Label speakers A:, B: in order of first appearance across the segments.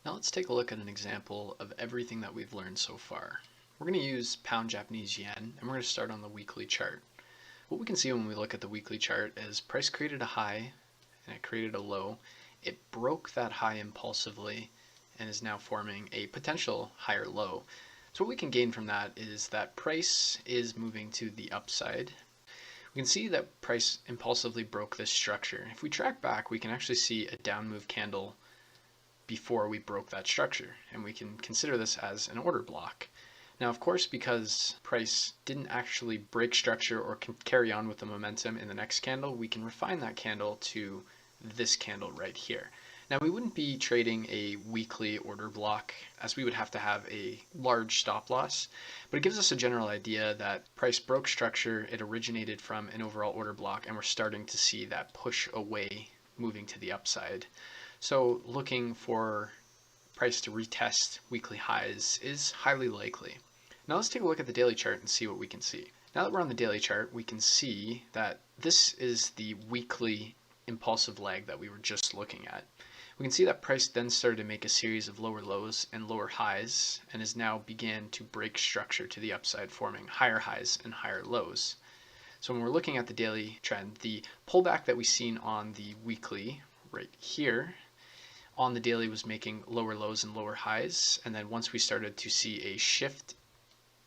A: Now let's take a look at an example of everything that we've learned so far. We're going to use pound Japanese yen, and we're going to start on the weekly chart. What we can see when we look at the weekly chart is price created a high and it created a low. It broke that high impulsively and is now forming a potential higher low. So what we can gain from that is that price is moving to the upside. We can see that price impulsively broke this structure. If we track back, we can actually see a down move candle before we broke that structure, and we can consider this as an order block. Now, of course, because price didn't actually break structure or can carry on with the momentum in the next candle, we can refine that candle to this candle right here. Now, we wouldn't be trading a weekly order block, as we would have to have a large stop loss, but it gives us a general idea that price broke structure, it originated from an overall order block, and we're starting to see that push away, moving to the upside. So looking for price to retest weekly highs is highly likely. Now let's take a look at the daily chart and see what we can see. Now that we're on the daily chart, we can see that this is the weekly impulsive leg that we were just looking at. We can see that price then started to make a series of lower lows and lower highs, and has now began to break structure to the upside, forming higher highs and higher lows. So when we're looking at the daily trend, the pullback that we've seen on the weekly right here on the daily was making lower lows and lower highs, and then once we started to see a shift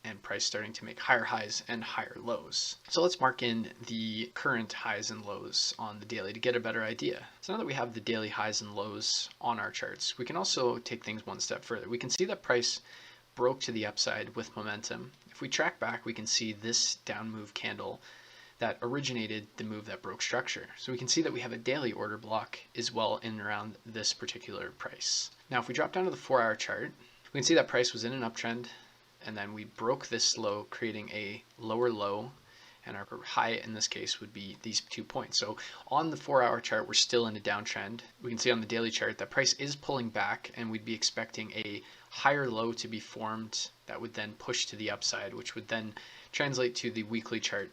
A: and price starting to make higher highs and higher lows. So let's mark in the current highs and lows on the daily to get a better idea. So now that we have the daily highs and lows on our charts, we can also take things one step further. We can see that price broke to the upside with momentum. If we track back, we can see this down move candle that originated the move that broke structure. So we can see that we have a daily order block as well in and around this particular price. Now if we drop down to the 4-hour chart, we can see that price was in an uptrend, and then we broke this low, creating a lower low, and our high in this case would be these 2 points. So on the 4-hour chart, we're still in a downtrend. We can see on the daily chart that price is pulling back, and we'd be expecting a higher low to be formed that would then push to the upside, which would then translate to the weekly chart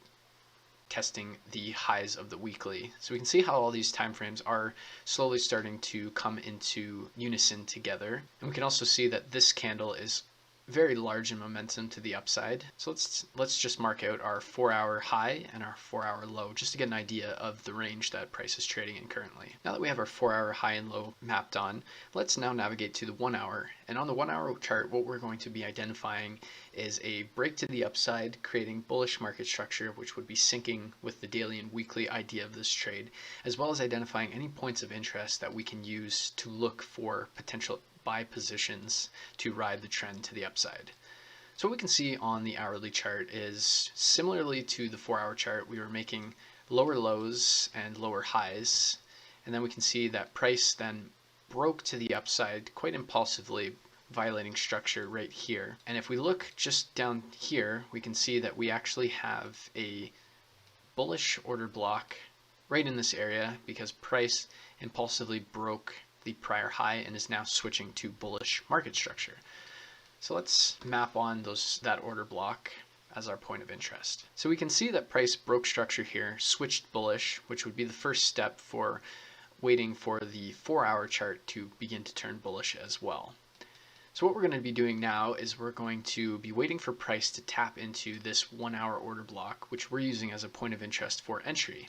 A: testing the highs of the weekly. So we can see how all these time frames are slowly starting to come into unison together. And we can also see that this candle is very large in momentum to the upside. So let's just mark out our 4-hour high and our 4-hour low just to get an idea of the range that price is trading in currently. Now that we have our 4-hour high and low mapped on, let's now navigate to the 1-hour. And on the 1-hour chart, what we're going to be identifying is a break to the upside, creating bullish market structure, which would be syncing with the daily and weekly idea of this trade, as well as identifying any points of interest that we can use to look for potential buy positions to ride the trend to the upside. So what we can see on the hourly chart is similarly to the 4-hour chart, we were making lower lows and lower highs, and then we can see that price then broke to the upside quite impulsively, violating structure right here. And if we look just down here, we can see that we actually have a bullish order block right in this area because price impulsively broke the prior high and is now switching to bullish market structure. So let's map on that order block as our point of interest. So we can see that price broke structure here, switched bullish, which would be the first step for waiting for the 4-hour chart to begin to turn bullish as well. So what we're going to be doing now is we're going to be waiting for price to tap into this 1-hour order block, which we're using as a point of interest for entry.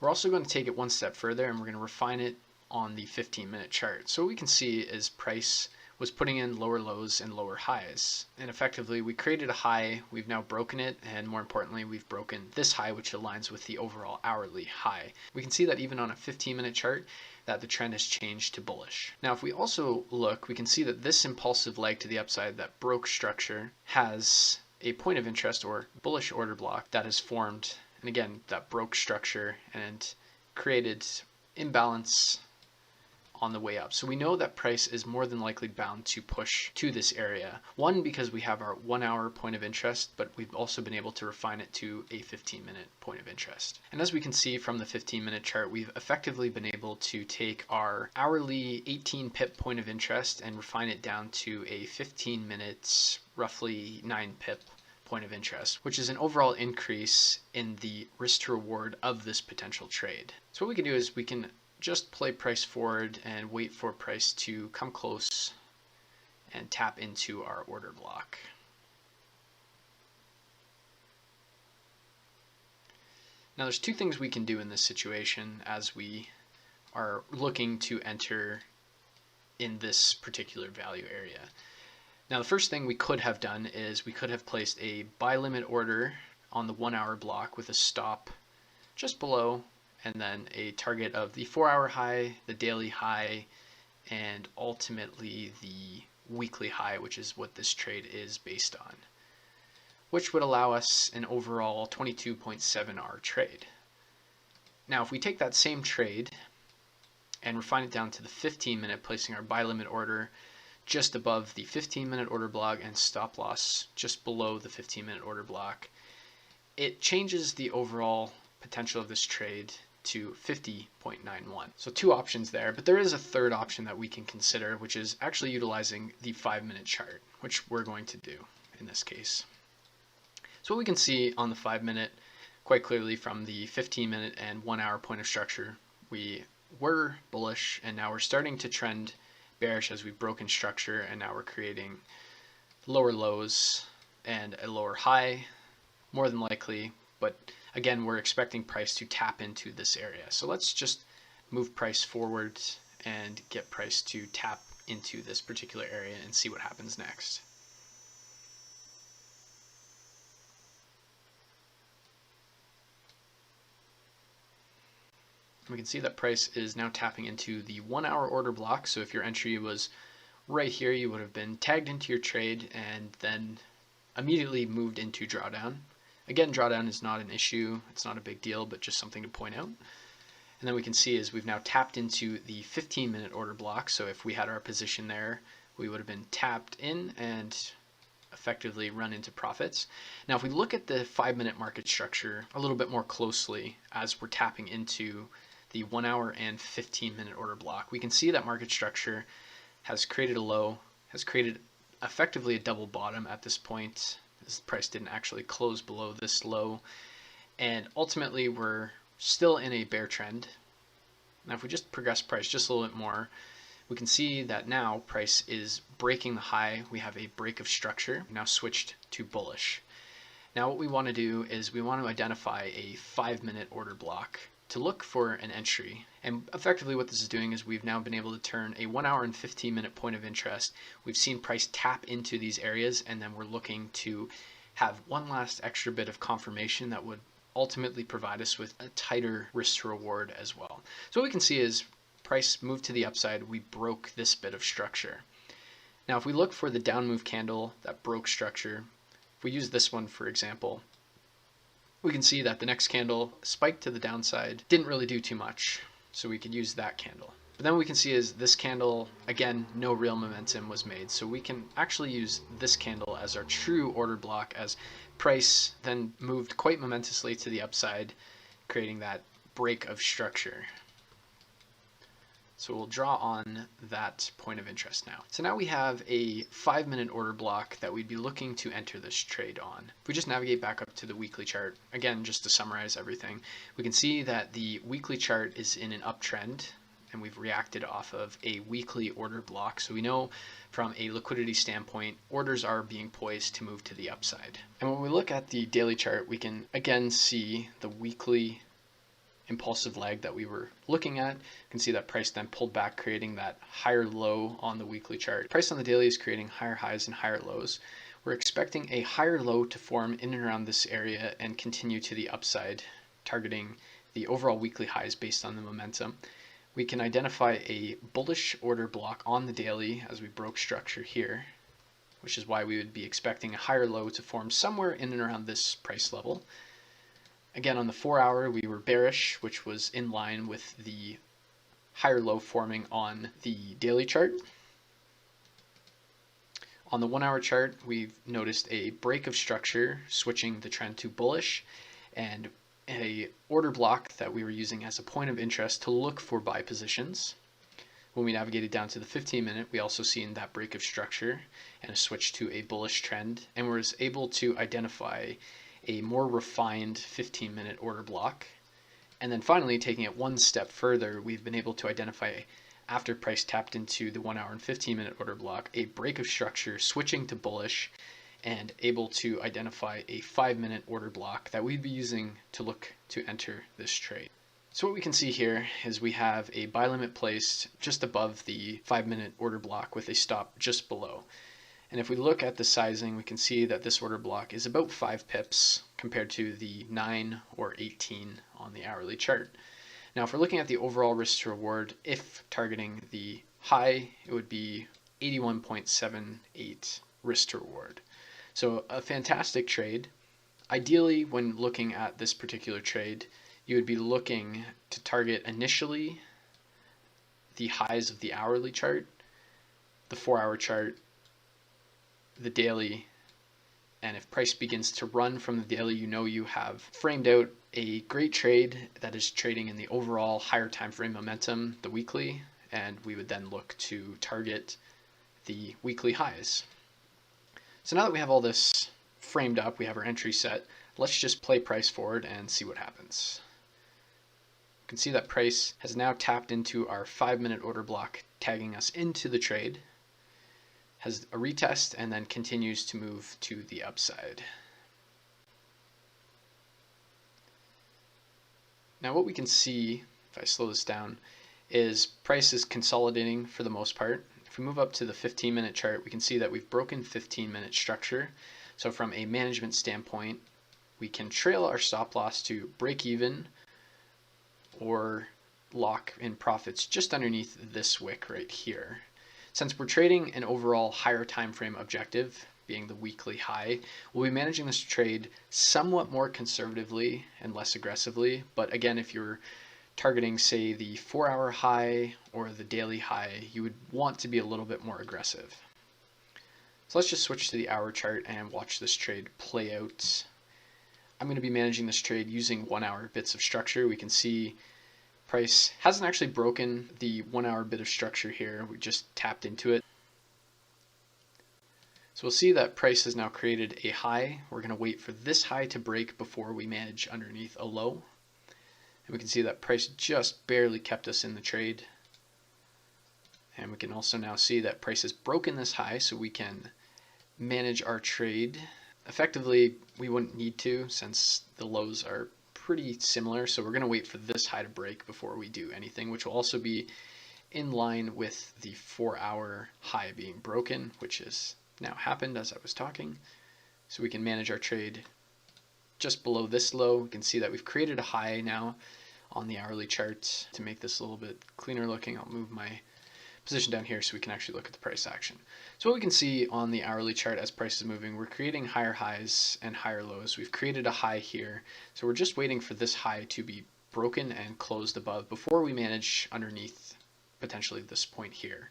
A: We're also going to take it one step further, and we're going to refine it on the 15-minute chart. So what we can see is price was putting in lower lows and lower highs, and effectively we created a high, we've now broken it, and more importantly we've broken this high, which aligns with the overall hourly high. We can see that even on a 15-minute chart that the trend has changed to bullish. Now if we also look, we can see that this impulsive leg to the upside that broke structure has a point of interest or bullish order block that has formed, and again that broke structure and created imbalance on the way up. So we know that price is more than likely bound to push to this area. One, because we have our 1-hour point of interest, but we've also been able to refine it to a 15-minute point of interest. And as we can see from the 15-minute chart, we've effectively been able to take our hourly 18 pip point of interest and refine it down to a 15 minutes, roughly 9 pip point of interest, which is an overall increase in the risk to reward of this potential trade. So what we can do is we can just play price forward and wait for price to come close and tap into our order block. Now there's two things we can do in this situation as we are looking to enter in this particular value area. Now the first thing we could have done is we could have placed a buy limit order on the 1 hour block with a stop just below, and then a target of the 4 hour high, the daily high, and ultimately the weekly high, which is what this trade is based on, which would allow us an overall 22.7 hour trade. Now if we take that same trade and refine it down to the 15-minute, placing our buy limit order just above the 15-minute order block and stop loss just below the 15-minute order block, it changes the overall potential of this trade to 50.91. So two options there, but there is a third option that we can consider, which is actually utilizing the 5-minute chart, which we're going to do in this case. So what we can see on the 5-minute quite clearly from the 15-minute and 1 hour point of structure, we were bullish and now we're starting to trend bearish as we've broken structure, and now we're creating lower lows and a lower high more than likely, but again we're expecting price to tap into this area. So let's just move price forward and get price to tap into this particular area and see what happens next. We can see that price is now tapping into the 1 hour order block. So if your entry was right here, you would have been tagged into your trade and then immediately moved into drawdown. Again, drawdown is not an issue. It's not a big deal, but just something to point out. And then we can see is we've now tapped into the 15-minute order block. So if we had our position there, we would have been tapped in and effectively run into profits. Now, if we look at the 5-minute market structure a little bit more closely as we're tapping into the 1 hour and 15-minute order block, we can see that market structure has created a low, has created effectively a double bottom at this point. This price didn't actually close below this low, and ultimately we're still in a bear trend. Now if we just progress price just a little bit more, we can see that now price is breaking the high. We have a break of structure, now switched to bullish. Now what we want to do is we want to identify a 5-minute order block to look for an entry. And effectively what this is doing is we've now been able to turn a 1 hour and 15-minute point of interest. We've seen price tap into these areas, and then we're looking to have one last extra bit of confirmation that would ultimately provide us with a tighter risk to reward as well. So what we can see is price moved to the upside. We broke this bit of structure. Now if we look for the down move candle that broke structure, if we use this one for example, we can see that the next candle spiked to the downside, didn't really do too much, so we could use that candle. But then what we can see is this candle, again, no real momentum was made, so we can actually use this candle as our true order block, as price then moved quite momentously to the upside, creating that break of structure. So we'll draw on that point of interest now. So now we have a 5-minute order block that we'd be looking to enter this trade on. If we just navigate back up to the weekly chart, again, just to summarize everything, we can see that the weekly chart is in an uptrend, and we've reacted off of a weekly order block. So we know from a liquidity standpoint, orders are being poised to move to the upside. And when we look at the daily chart, we can again see the weekly impulsive leg that we were looking at. You can see that price then pulled back, creating that higher low on the weekly chart. Price on the daily is creating higher highs and higher lows. We're expecting a higher low to form in and around this area and continue to the upside, targeting the overall weekly highs based on the momentum. We can identify a bullish order block on the daily as we broke structure here, which is why we would be expecting a higher low to form somewhere in and around this price level. Again, on the 4 hour, we were bearish, which was in line with the higher low forming on the daily chart. On the 1 hour chart, we've noticed a break of structure, switching the trend to bullish, and a order block that we were using as a point of interest to look for buy positions. When we navigated down to the 15-minute, we also seen that break of structure and a switch to a bullish trend, and was able to identify a more refined 15-minute order block And then finally, taking it one step further, we've been able to identify, after price tapped into the 1 hour and 15-minute order block, a break of structure switching to bullish, and able to identify a 5-minute order block that we'd be using to look to enter this trade. So what we can see here is we have a buy limit placed just above the 5-minute order block with a stop just below. And if we look at the sizing, we can see that this order block is about 5 pips compared to the 9 or 18 on the hourly chart. Now, if we're looking at the overall risk to reward, if targeting the high, it would be 81.78 risk to reward. So a fantastic trade. Ideally, when looking at this particular trade, you would be looking to target initially the highs of the hourly chart, the 4-hour chart, the daily, and if price begins to run from the daily, you know you have framed out a great trade that is trading in the overall higher time frame momentum, the weekly, and we would then look to target the weekly highs. So now that we have all this framed up, we have our entry set, let's just play price forward and see what happens. You can see that price has now tapped into our 5-minute order block, tagging us into the trade, has a retest, and then continues to move to the upside. Now what we can see, if I slow this down, is price is consolidating for the most part. If we move up to the 15-minute chart, we can see that we've broken 15-minute structure. So from a management standpoint, we can trail our stop loss to break even or lock in profits just underneath this wick right here. Since we're trading an overall higher time frame objective, being the weekly high, we'll be managing this trade somewhat more conservatively and less aggressively. But again, if you're targeting, say, the 4-hour high or the daily high, you would want to be a little bit more aggressive. So let's just switch to the hour chart and watch this trade play out. I'm going to be managing this trade using 1-hour bits of structure. We can see price hasn't actually broken the 1-hour bit of structure here. We just tapped into it. So we'll see that price has now created a high. We're going to wait for this high to break before we manage underneath a low. And we can see that price just barely kept us in the trade. And we can also now see that price has broken this high, so we can manage our trade. Effectively, we wouldn't need to, since the lows are pretty similar, so we're going to wait for this high to break before we do anything, which will also be in line with the 4-hour high being broken, which has now happened as I was talking. So we can manage our trade just below this low. We can see that we've created a high now on the hourly chart. To make this a little bit cleaner looking, I'll move my position down here so we can actually look at the price action. So what we can see on the hourly chart as price is moving, we're creating higher highs and higher lows. We've created a high here, so we're just waiting for this high to be broken and closed above before we manage underneath potentially this point here.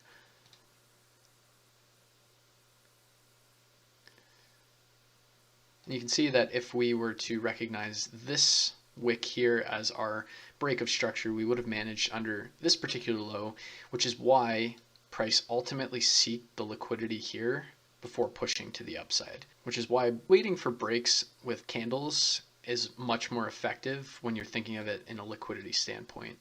A: And you can see that if we were to recognize this wick here as our break of structure, we would have managed under this particular low, which is why price ultimately seeked the liquidity here before pushing to the upside, which is why waiting for breaks with candles is much more effective when you're thinking of it in a liquidity standpoint.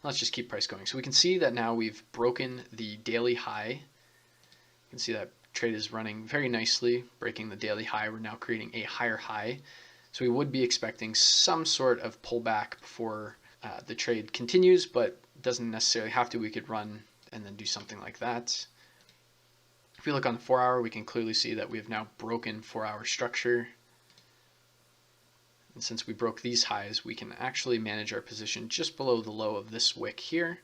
A: Let's just keep price going. So we can see that now we've broken the daily high. You can see that trade is running very nicely, breaking the daily high. We're now creating a higher high. So we would be expecting some sort of pullback before the trade continues, but doesn't necessarily have to. We could run and then do something like that. If we look on the 4-hour, we can clearly see that we have now broken 4-hour structure. And since we broke these highs, we can actually manage our position just below the low of this wick here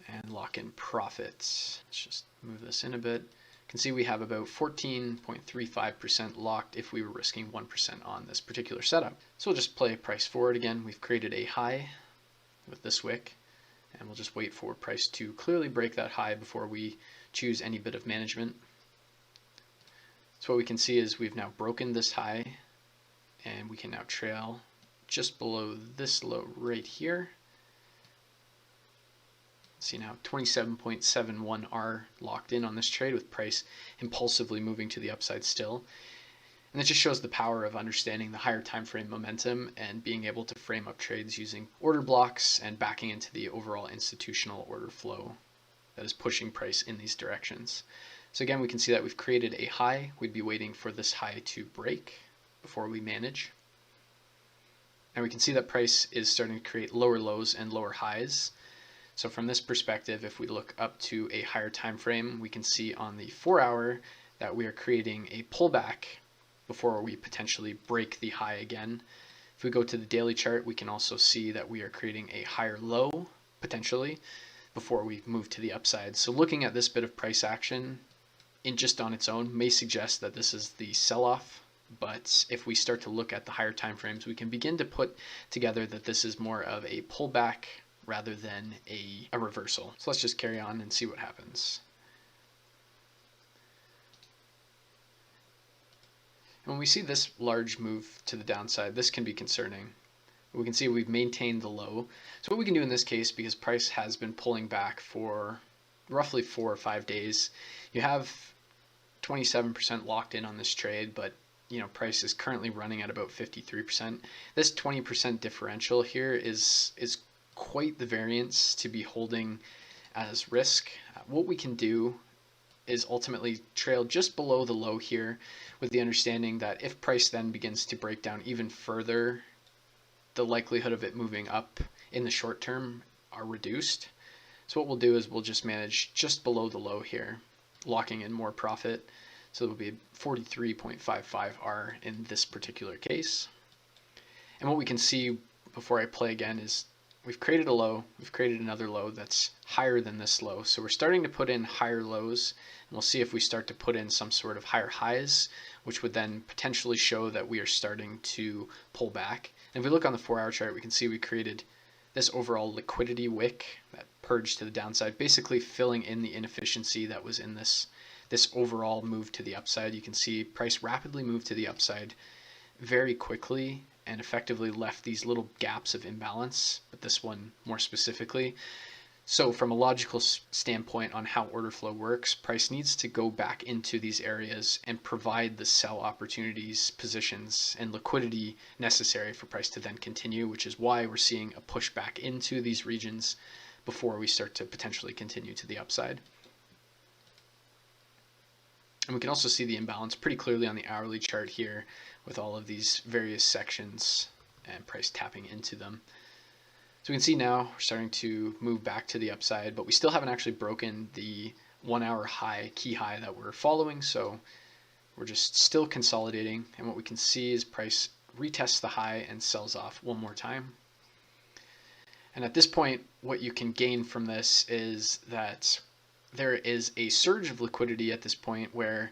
A: and lock in profits. Let's just move this in a bit. You can see we have about 14.35% locked if we were risking 1% on this particular setup. So we'll just play price forward again. We've created a high with this wick, and we'll just wait for price to clearly break that high before we choose any bit of management. So what we can see is we've now broken this high, and we can now trail just below this low right here. See now 27.71 are locked in on this trade with price impulsively moving to the upside still. And it just shows the power of understanding the higher time frame momentum and being able to frame up trades using order blocks and backing into the overall institutional order flow that is pushing price in these directions. So again, we can see that we've created a high. We'd be waiting for this high to break before we manage. And we can see that price is starting to create lower lows and lower highs. So from this perspective, if we look up to a higher time frame, we can see on the 4-hour that we are creating a pullback before we potentially break the high again. If we go to the daily chart, we can also see that we are creating a higher low potentially before we move to the upside. So looking at this bit of price action in just on its own may suggest that this is the sell-off, but if we start to look at the higher time frames, we can begin to put together that this is more of a pullback rather than a reversal. So let's just carry on and see what happens. And when we see this large move to the downside, this can be concerning. We can see we've maintained the low. So what we can do in this case, because price has been pulling back for roughly 4 or 5 days, you have 27% locked in on this trade, but price is currently running at about 53%. This 20% differential here is quite the variance to be holding as risk. What we can do is ultimately trail just below the low here with the understanding that if price then begins to break down even further, the likelihood of it moving up in the short term are reduced. So what we'll do is we'll just manage just below the low here, locking in more profit. So it will be 43.55R in this particular case. And what we can see before I play again is we've created a low, we've created another low that's higher than this low. So we're starting to put in higher lows, and we'll see if we start to put in some sort of higher highs, which would then potentially show that we are starting to pull back. And if we look on the 4-hour chart, we can see we created this overall liquidity wick that purged to the downside, basically filling in the inefficiency that was in this overall move to the upside. You can see price rapidly moved to the upside very quickly and effectively left these little gaps of imbalance, but this one more specifically. So from a logical standpoint on how order flow works, price needs to go back into these areas and provide the sell opportunities, positions, and liquidity necessary for price to then continue, which is why we're seeing a push back into these regions before we start to potentially continue to the upside. And we can also see the imbalance pretty clearly on the hourly chart here with all of these various sections and price tapping into them. So we can see now we're starting to move back to the upside, but we still haven't actually broken the 1-hour high, key high that we're following. So we're just still consolidating. And what we can see is price retests the high and sells off one more time. And at this point, what you can gain from this is that there is a surge of liquidity at this point where,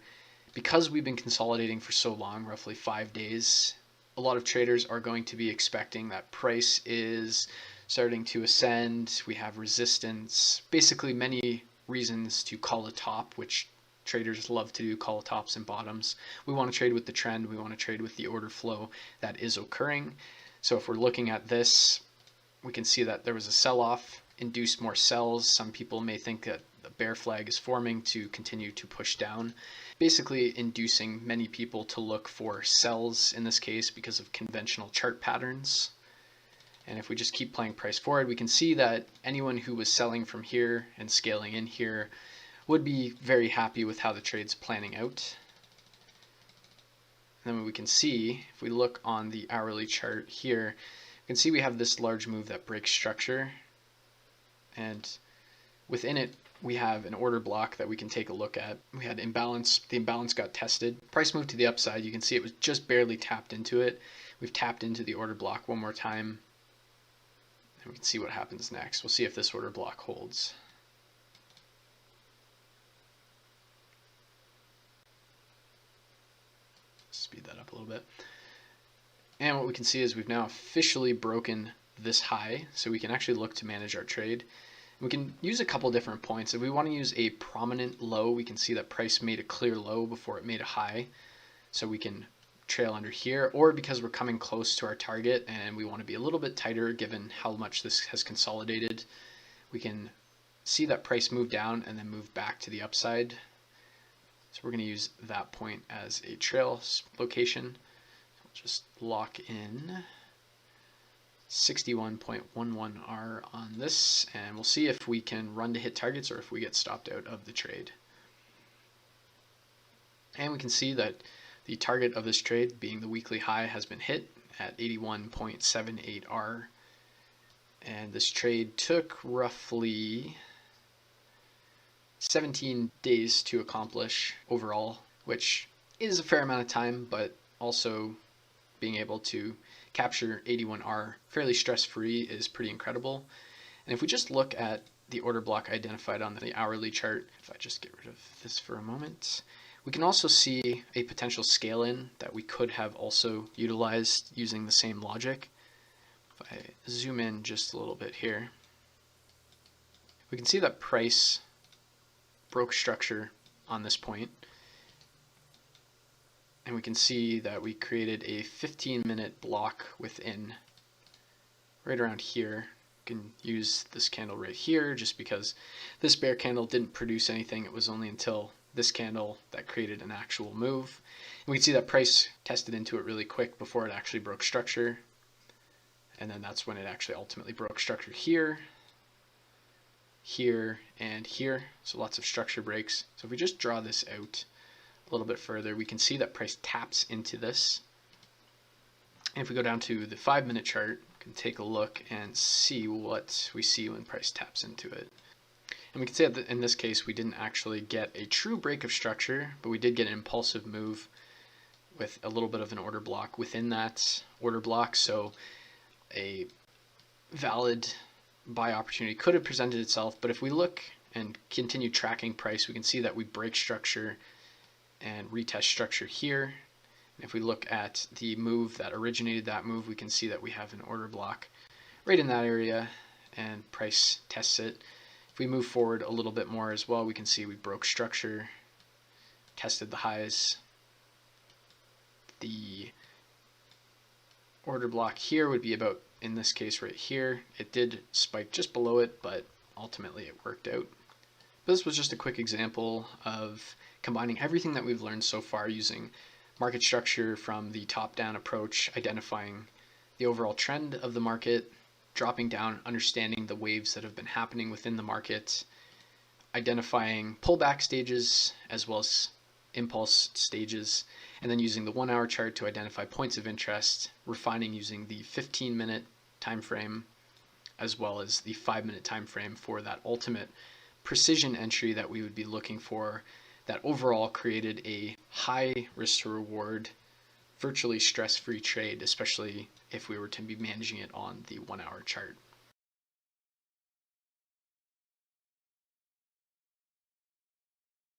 A: because we've been consolidating for so long, roughly 5 days, a lot of traders are going to be expecting that price is starting to ascend. We have resistance, basically many reasons to call a top, which traders love to do, call tops and bottoms. We want to trade with the trend. We want to trade with the order flow that is occurring. So if we're looking at this, we can see that there was a sell-off, induced more sells. Some people may think that the bear flag is forming to continue to push down, basically inducing many people to look for sells in this case because of conventional chart patterns. And if we just keep playing price forward, we can see that anyone who was selling from here and scaling in here would be very happy with how the trade's planning out. And then we can see, if we look on the hourly chart here, we can see we have this large move that breaks structure, and within it we have an order block that we can take a look at. We had imbalance, the imbalance got tested, price moved to the upside. You can see it was just barely tapped into it. We've tapped into the order block one more time, and we can see what happens next. We'll see if this order block holds. Speed that up a little bit. And what we can see is we've now officially broken this high, so we can actually look to manage our trade. We can use a couple different points. If we want to use a prominent low, we can see that price made a clear low before it made a high, so we can trail under here, or because we're coming close to our target and we want to be a little bit tighter given how much this has consolidated, we can see that price move down and then move back to the upside. So we're going to use that point as a trail location. We'll just lock in 61.11R on this, and we'll see if we can run to hit targets or if we get stopped out of the trade. And we can see that the target of this trade, being the weekly high, has been hit at 81.78R. And this trade took roughly 17 days to accomplish overall, which is a fair amount of time, but also being able to capture 81R fairly stress-free is pretty incredible. And if we just look at the order block identified on the hourly chart, if I just get rid of this for a moment, we can also see a potential scale-in that we could have also utilized using the same logic. If I zoom in just a little bit here, we can see that price broke structure on this point. And we can see that we created a 15-minute block within, right around here. You can use this candle right here just because this bear candle didn't produce anything. It was only until this candle that created an actual move. And we can see that price tested into it really quick before it actually broke structure. And then that's when it actually ultimately broke structure here, here, and here. So lots of structure breaks. So if we just draw this out a little bit further, we can see that price taps into this. And if we go down to the 5-minute chart, we can take a look and see what we see when price taps into it. And we can see that in this case, we didn't actually get a true break of structure, but we did get an impulsive move with a little bit of an order block within that order block. So a valid buy opportunity could have presented itself. But if we look and continue tracking price, we can see that we break structure and retest structure here. And if we look at the move that originated that move, we can see that we have an order block right in that area, and price tests it. If we move forward a little bit more as well, we can see we broke structure, tested the highs. The order block here would be about, in this case right here, it did spike just below it, but ultimately it worked out. This was just a quick example of combining everything that we've learned so far using market structure from the top-down approach, identifying the overall trend of the market, dropping down, understanding the waves that have been happening within the market, identifying pullback stages as well as impulse stages, and then using the 1-hour chart to identify points of interest, refining using the 15-minute time frame as well as the 5-minute time frame for that ultimate precision entry that we would be looking for, that overall created a high risk to reward, virtually stress-free trade, especially if we were to be managing it on the 1-hour chart.